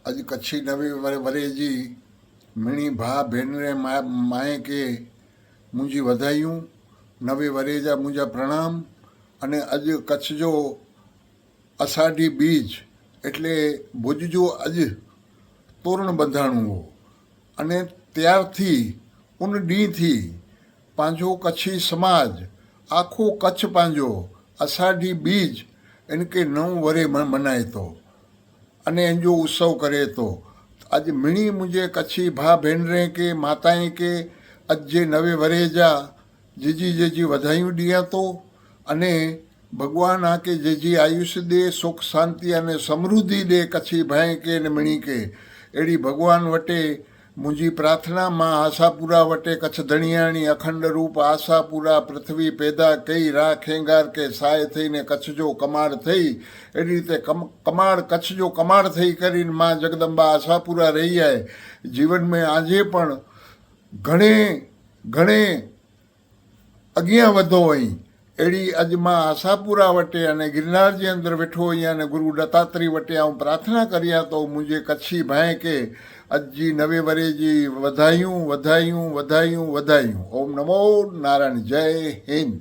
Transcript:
अज कच्छी नवी वरे जी मिणी भा भेनरे माए के मुंहिंजी वधायूं, नवे वरे जा मुंहिंजा प्रणाम। અને અજ કચ્છ જો અષાઢી બીજ એટલે ભુજ જો અજ તોરણ બંધાણું हो અને ત્યારથી ઉન ॾींहंથી पंहिंजो कच्छी समाज आखो कच्छ पंहिंजो अषाढ़ी बीज इनके 9 वरे मनाए थो अने इंजो उत्सव करे थो। अज मिणी मुंहिंजे कच्छी भाउ भेनरे के माताएं के अज जे नवे वरे जा जीजी जेजी वधायूं ॾियां थो अने भगवान आके जेजी आयुष दे, सुख शांति अने समृद्धि दे कच्छी भाई के ने मिणी के। अहिड़ी भगवान वटे मुंहिंजी प्रार्थना। मां आशापुरा वटे कच्छ धणियाणी अखंड रूप आशापुरा पृथ्वी पैदा कई रा खेंगार के साय थईने कच्छ जो कमाड़ थई। अहिड़ी रीते कमाड़ कच्छ जो कमाड़ थई करीने मां जगदंबा आशापुरा रही आहे। जीवन में आजे पण घणे घणे अॻियां वधो हुई। अहिड़ी अॼु मां आशापुरा वटि अने गिरनार जे अंदरि वेठो हुई अने गुरु दत्तात्री वटि आऊं प्रार्थना करियां थो मुंहिंजे कच्छी भाउ खे अॼु जी नवे वरे जी वधायूं वधायूं वधायूं वधायूं। ओम नमो नारायण। जय हिंद।